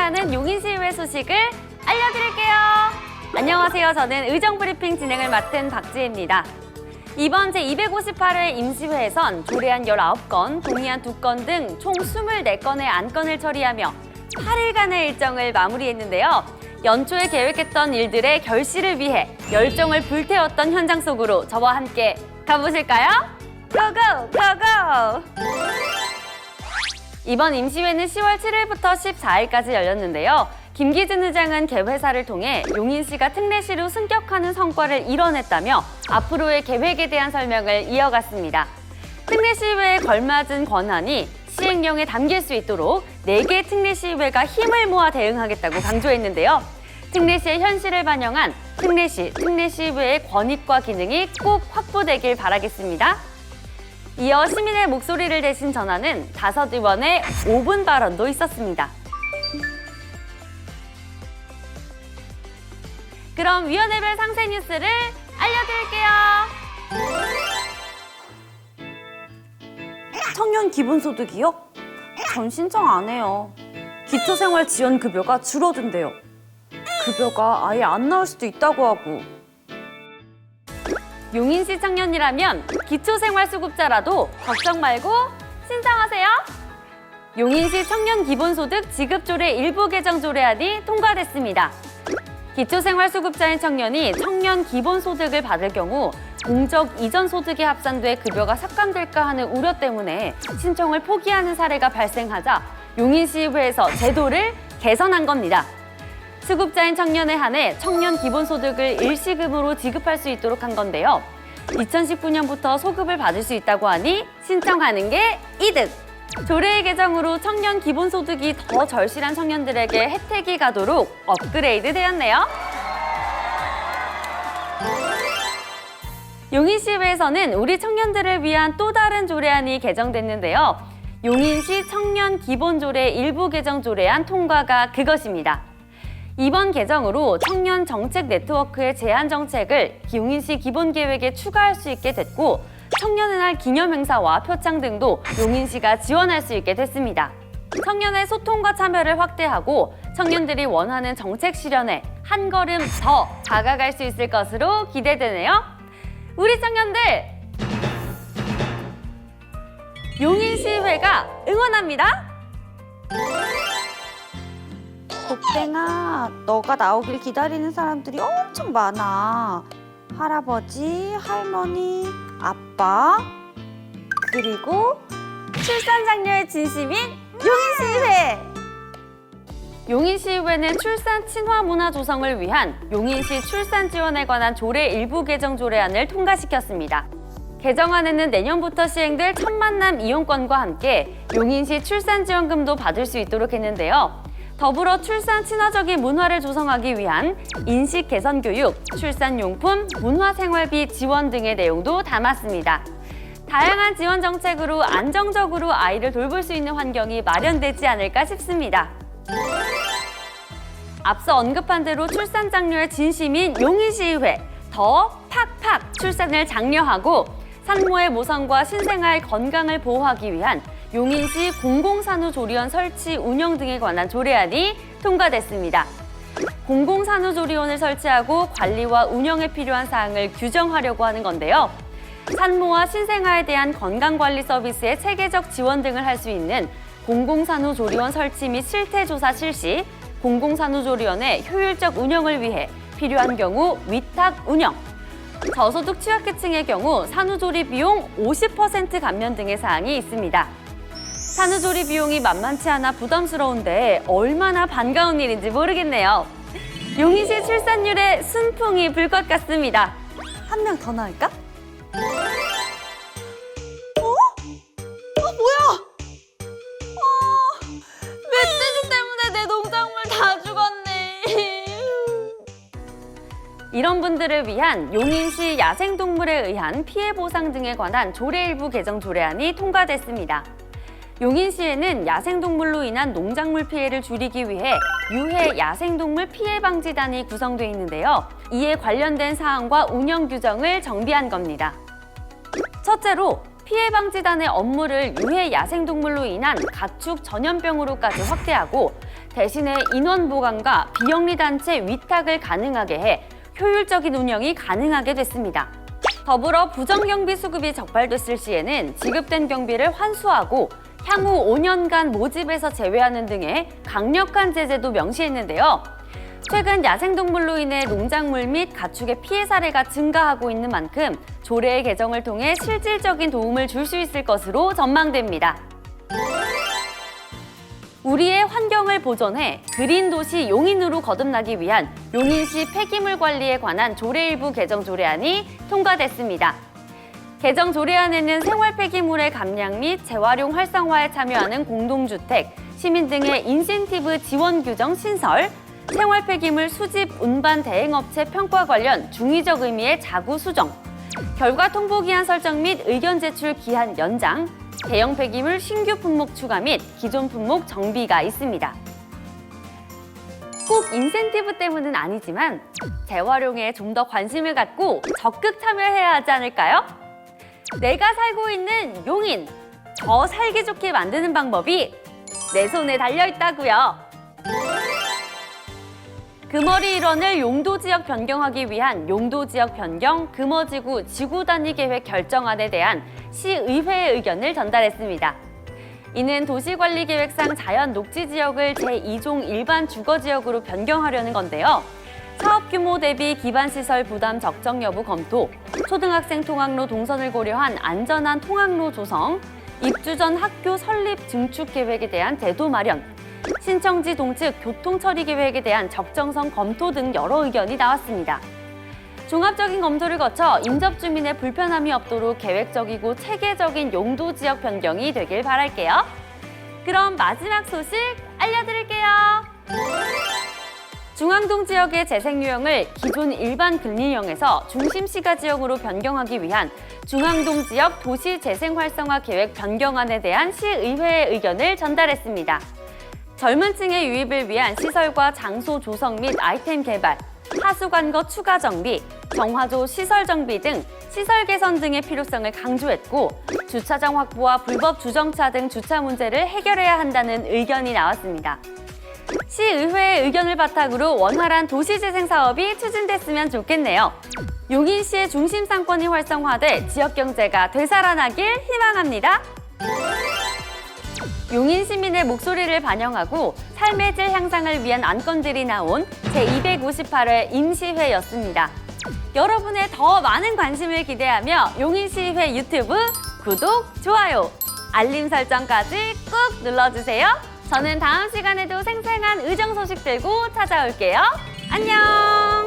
진행하는 용인시의회 소식을 알려드릴게요. 안녕하세요. 저는 의정브리핑 진행을 맡은 박지혜입니다. 이번 제258회 임시회에선 조례안 19건, 동의안 2건 등 총 24건의 안건을 처리하며 8일간의 일정을 마무리했는데요. 연초에 계획했던 일들의 결실을 위해 열정을 불태웠던 현장 속으로 저와 함께 가보실까요? 고고! 고고! 이번 임시회는 10월 7일부터 14일까지 열렸는데요. 김기준 의장은 개회사를 통해 용인시가 특례시로 승격하는 성과를 이뤄냈다며 앞으로의 계획에 대한 설명을 이어갔습니다. 특례시의회에 걸맞은 권한이 시행령에 담길 수 있도록 4개 특례시의회가 힘을 모아 대응하겠다고 강조했는데요. 특례시의 현실을 반영한 특례시, 특례시의회의 권익과 기능이 꼭 확보되길 바라겠습니다. 이어 시민의 목소리를 대신 전하는 5의원의 5분 발언도 있었습니다. 그럼 위원회별 상세 뉴스를 알려드릴게요. 청년 기본소득이요? 전 신청 안 해요. 기초생활지원급여가 줄어든대요. 급여가 아예 안 나올 수도 있다고 하고. 용인시 청년이라면 기초생활수급자라도 걱정 말고 신청하세요. 용인시 청년기본소득 지급조례 일부 개정 조례안이 통과됐습니다. 기초생활수급자인 청년이 청년기본소득을 받을 경우 공적 이전 소득에 합산돼 급여가 삭감될까 하는 우려 때문에 신청을 포기하는 사례가 발생하자 용인시의회에서 제도를 개선한 겁니다. 수급자인 청년에 한해 청년 기본소득을 일시금으로 지급할 수 있도록 한 건데요. 2019년부터 소급을 받을 수 있다고 하니 신청하는 게 이득! 조례의 개정으로 청년 기본소득이 더 절실한 청년들에게 혜택이 가도록 업그레이드 되었네요. 용인시의회에서는 우리 청년들을 위한 또 다른 조례안이 개정됐는데요. 용인시 청년 기본조례 일부 개정 조례안 통과가 그것입니다. 이번 개정으로 청년 정책 네트워크의 제한 정책을 용인시 기본계획에 추가할 수 있게 됐고 청년의 날 기념행사와 표창 등도 용인시가 지원할 수 있게 됐습니다. 청년의 소통과 참여를 확대하고 청년들이 원하는 정책 실현에 한 걸음 더 다가갈 수 있을 것으로 기대되네요. 우리 청년들! 용인시의회가 응원합니다. 복댕아, 너가 나오길 기다리는 사람들이 엄청 많아. 할아버지, 할머니, 아빠, 그리고 출산 장려의 진심인 용인시의회! 용인시의회는 출산 친화 문화 조성을 위한 용인시 출산 지원에 관한 조례 일부 개정 조례안을 통과시켰습니다. 개정안에는 내년부터 시행될 첫 만남 이용권과 함께 용인시 출산 지원금도 받을 수 있도록 했는데요. 더불어 출산 친화적인 문화를 조성하기 위한 인식 개선 교육, 출산용품, 문화생활비 지원 등의 내용도 담았습니다. 다양한 지원 정책으로 안정적으로 아이를 돌볼 수 있는 환경이 마련되지 않을까 싶습니다. 앞서 언급한 대로 출산 장려의 진심인 용인시의회, 더 팍팍 출산을 장려하고 산모의 모성과 신생아의 건강을 보호하기 위한 용인시 공공산후조리원 설치 운영 등에 관한 조례안이 통과됐습니다. 공공산후조리원을 설치하고 관리와 운영에 필요한 사항을 규정하려고 하는 건데요. 산모와 신생아에 대한 건강관리 서비스의 체계적 지원 등을 할 수 있는 공공산후조리원 설치 및 실태조사 실시, 공공산후조리원의 효율적 운영을 위해 필요한 경우 위탁 운영, 저소득 취약계층의 경우 산후조리 비용 50% 감면 등의 사항이 있습니다. 산후조리 비용이 만만치 않아 부담스러운데 얼마나 반가운 일인지 모르겠네요. 용인시 출산율에 순풍이 불 것 같습니다. 한 명 더 나올까? 뭐야? 멧돼지 때문에 내 농작물 다 죽었네. 이런 분들을 위한 용인시 야생동물에 의한 피해 보상 등에 관한 조례 일부 개정 조례안이 통과됐습니다. 용인시에는 야생동물로 인한 농작물 피해를 줄이기 위해 유해 야생동물 피해 방지단이 구성돼 있는데요. 이에 관련된 사항과 운영 규정을 정비한 겁니다. 첫째로 피해방지단의 업무를 유해 야생동물로 인한 가축 전염병으로까지 확대하고 대신에 인원 보강과 비영리단체 위탁을 가능하게 해 효율적인 운영이 가능하게 됐습니다. 더불어 부정경비 수급이 적발됐을 시에는 지급된 경비를 환수하고 향후 5년간 모집에서 제외하는 등의 강력한 제재도 명시했는데요. 최근 야생동물로 인해 농작물 및 가축의 피해 사례가 증가하고 있는 만큼 조례의 개정을 통해 실질적인 도움을 줄 수 있을 것으로 전망됩니다. 우리의 환경을 보존해 그린 도시 용인으로 거듭나기 위한 용인시 폐기물 관리에 관한 조례 일부 개정 조례안이 통과됐습니다. 개정 조례안에는 생활 폐기물의 감량 및 재활용 활성화에 참여하는 공동주택, 시민 등의 인센티브 지원 규정 신설, 생활 폐기물 수집 운반 대행업체 평가 관련 중의적 의미의 자구 수정, 결과 통보 기한 설정 및 의견 제출 기한 연장, 대형 폐기물 신규 품목 추가 및 기존 품목 정비가 있습니다. 꼭 인센티브 때문은 아니지만 재활용에 좀 더 관심을 갖고 적극 참여해야 하지 않을까요? 내가 살고 있는 용인, 더 살기 좋게 만드는 방법이 내 손에 달려있다고요. 금어리 일원을 용도지역 변경하기 위한 용도지역 변경 금어지구 지구 단위 계획 결정안에 대한 시의회의 의견을 전달했습니다. 이는 도시관리계획상 자연 녹지 지역을 제2종 일반 주거지역으로 변경하려는 건데요. 사업 규모 대비 기반시설 부담 적정 여부 검토, 초등학생 통학로 동선을 고려한 안전한 통학로 조성, 입주 전 학교 설립 증축 계획에 대한 제도 마련, 신청지 동측 교통 처리 계획에 대한 적정성 검토 등 여러 의견이 나왔습니다. 종합적인 검토를 거쳐 인접 주민의 불편함이 없도록 계획적이고 체계적인 용도 지역 변경이 되길 바랄게요. 그럼 마지막 소식 알려드릴게요. 중앙동 지역의 재생 유형을 기존 일반 근린형에서 중심 시가 지역으로 변경하기 위한 중앙동 지역 도시 재생 활성화 계획 변경안에 대한 시의회의 의견을 전달했습니다. 젊은 층의 유입을 위한 시설과 장소 조성 및 아이템 개발, 하수관거 추가 정비, 정화조 시설 정비 등 시설 개선 등의 필요성을 강조했고 주차장 확보와 불법 주정차 등 주차 문제를 해결해야 한다는 의견이 나왔습니다. 시의회의 의견을 바탕으로 원활한 도시재생 사업이 추진됐으면 좋겠네요. 용인시의 중심 상권이 활성화돼 지역 경제가 되살아나길 희망합니다. 용인 시민의 목소리를 반영하고 삶의 질 향상을 위한 안건들이 나온 제258회 임시회였습니다. 여러분의 더 많은 관심을 기대하며 용인시회 유튜브 구독, 좋아요, 알림 설정까지 꾹 눌러주세요. 저는 다음 시간에도 생생한 의정 소식 들고 찾아올게요. 안녕!